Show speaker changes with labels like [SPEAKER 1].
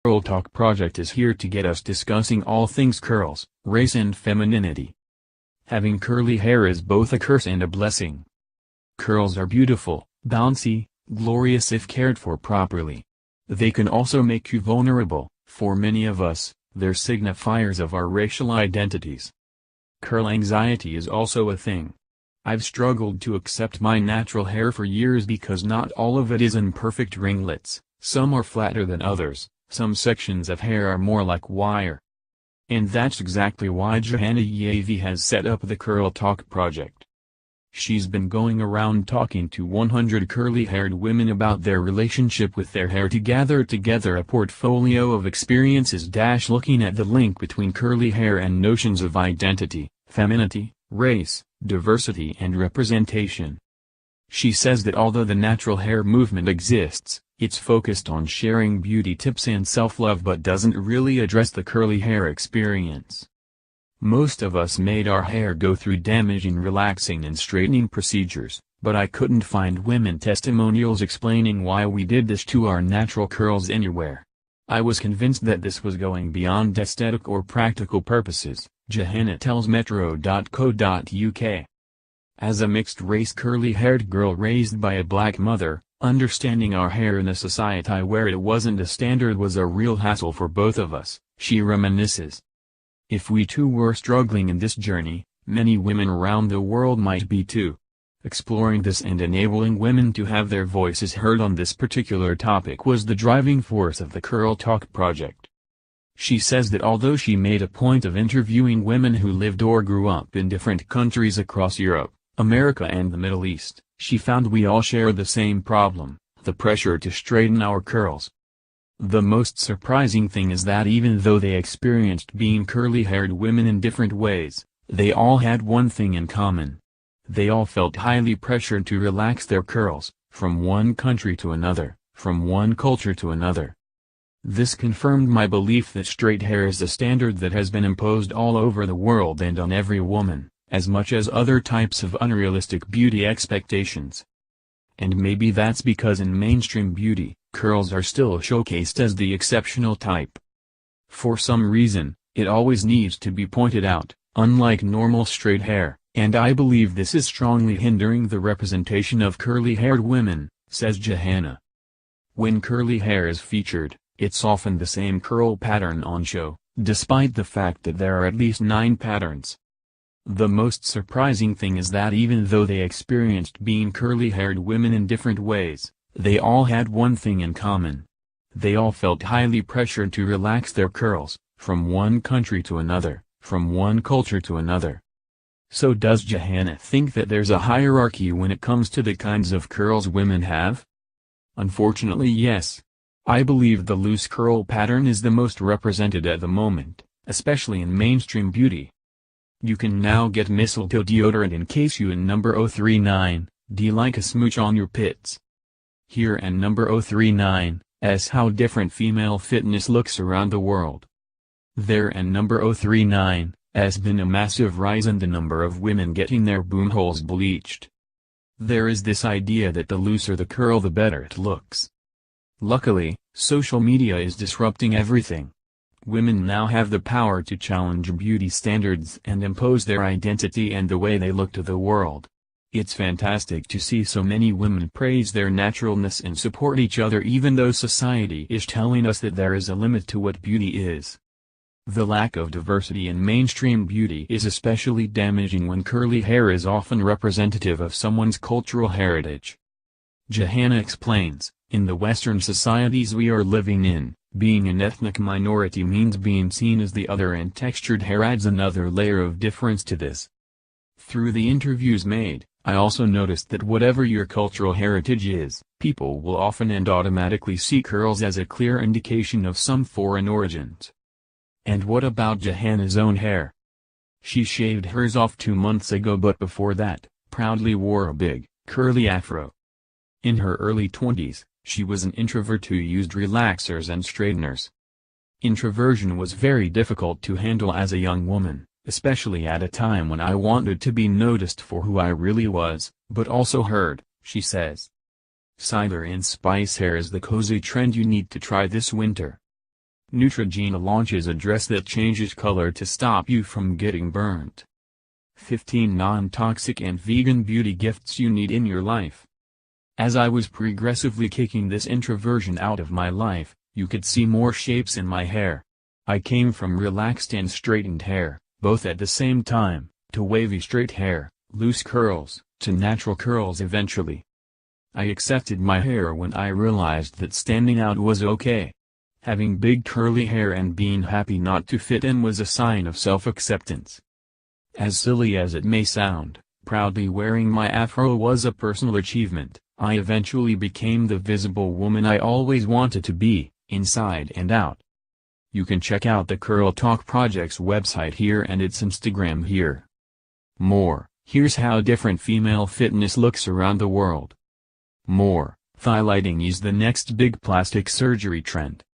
[SPEAKER 1] Curl Talk project is here to get us discussing all things curls, race and femininity. Having curly hair is both a curse and a blessing. Curls are beautiful, bouncy, glorious if cared for properly. They can also make you vulnerable. For many of us, they're signifiers of our racial identities. Curl anxiety is also a thing. I've struggled to accept my natural hair for years because not all of it is in perfect ringlets, some are flatter than others, some sections of hair are more like wire. And that's exactly why Johanna Yavi has set up the Curl Talk project. She's been going around talking to 100 curly-haired women about their relationship with their hair to gather together a portfolio of experiences. Looking at the link between curly hair and notions of identity, femininity, race, diversity and representation. She says that although the natural hair movement exists, it's focused on sharing beauty tips and self-love but doesn't really address the curly hair experience. Most of us made our hair go through damaging relaxing and straightening procedures, but I couldn't find women testimonials explaining why we did this to our natural curls anywhere. I was convinced that this was going beyond aesthetic or practical purposes, Johanna tells metro.co.uk. As a mixed-race curly-haired girl raised by a black mother, understanding our hair in a society where it wasn't a standard was a real hassle for both of us, she reminisces. If we too were struggling in this journey, many women around the world might be too. Exploring this and enabling women to have their voices heard on this particular topic was the driving force of the Curl Talk project. She says that although she made a point of interviewing women who lived or grew up in different countries across Europe, America and the Middle East, she found we all share the same problem, the pressure to straighten our curls. The most surprising thing is that even though they experienced being curly-haired women in different ways, they all had one thing in common. They all felt highly pressured to relax their curls, from one country to another, from one culture to another. This confirmed my belief that straight hair is a standard that has been imposed all over the world and on every woman, as much as other types of unrealistic beauty expectations. And maybe that's because in mainstream beauty, curls are still showcased as the exceptional type. For some reason, it always needs to be pointed out, unlike normal straight hair, and I believe this is strongly hindering the representation of curly-haired women, says Johanna. When curly hair is featured, it's often the same curl pattern on show, despite the fact that there are at least 9 patterns. The most surprising thing is that even though they experienced being curly-haired women in different ways, they all had one thing in common. They all felt highly pressured to relax their curls, from one country to another, from one culture to another. So does Johanna think that there's a hierarchy when it comes to the kinds of curls women have? Unfortunately yes. I believe the loose curl pattern is the most represented at the moment, especially in mainstream beauty. You can now get mistletoe deodorant in case you in number 039, D like a smooch on your pits. Here and number 039, S how different female fitness looks around the world. There and number 039, has been a massive rise in the number of women getting their boom holes bleached. There is this idea that the looser the curl the better it looks. Luckily, social media is disrupting everything. Women now have the power to challenge beauty standards and impose their identity and the way they look to the world. It's fantastic to see so many women praise their naturalness and support each other even though society is telling us that there is a limit to what beauty is. The lack of diversity in mainstream beauty is especially damaging when curly hair is often representative of someone's cultural heritage. Johanna explains, in the Western societies we are living in, being an ethnic minority means being seen as the other and textured hair adds another layer of difference to this. Through the interviews made, I also noticed that whatever your cultural heritage is, people will often and automatically see curls as a clear indication of some foreign origins. And what about Johanna's own hair? She shaved hers off 2 months ago but before that, proudly wore a big, curly afro. In her early 20s, she was an introvert who used relaxers and straighteners. Introversion was very difficult to handle as a young woman, especially at a time when I wanted to be noticed for who I really was, but also heard, she says. Cider and spice hair is the cozy trend you need to try this winter. Neutrogena launches a dress that changes color to stop you from getting burnt. 15 non-toxic and vegan beauty gifts you need in your life. As I was progressively kicking this introversion out of my life, you could see more shapes in my hair. I came from relaxed and straightened hair, both at the same time, to wavy straight hair, loose curls, to natural curls eventually. I accepted my hair when I realized that standing out was okay. Having big curly hair and being happy not to fit in was a sign of self-acceptance. As silly as it may sound, proudly wearing my afro was a personal achievement. I eventually became the visible woman I always wanted to be, inside and out. You can check out the Curl Talk Project's website here and its Instagram here. More, here's how different female fitness looks around the world. More, thigh lighting is the next big plastic surgery trend.